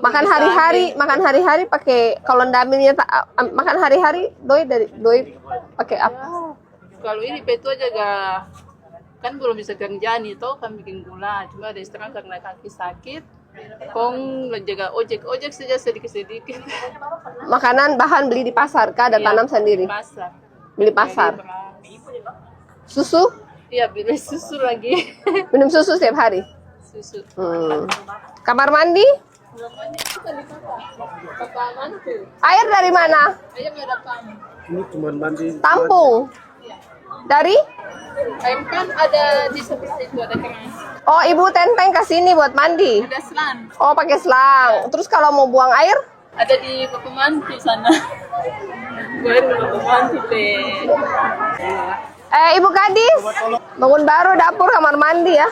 Makan hari-hari pakai kalau ndamilnya makan hari-hari doi pakai apa? Kalau ini petu aja kan belum bisa kerja nih toh kan bikin gula. Cuma ada sekarang karena kaki sakit. Kong jaga ojek saja sedikit. Makanan bahan beli di pasar kah? Ada tanam sendiri? Pasar. Beli pasar. Susu? Iya, beli susu lagi. Minum susu setiap hari? Susu. Kamar mandi? Air dari mana? Ayo ada pam. Ini cuma mandi. Tampung. Dari? Air kan ada di sebelah itu ada keran. Oh, ibu tenteng ke sini buat mandi. Ada selang. Oh, pakai selang. Terus kalau mau buang air? Ada di Bapak Mantu sana. Gue di Bapak Mantu deh. Ibu gadis, bangun baru dapur kamar mandi ya.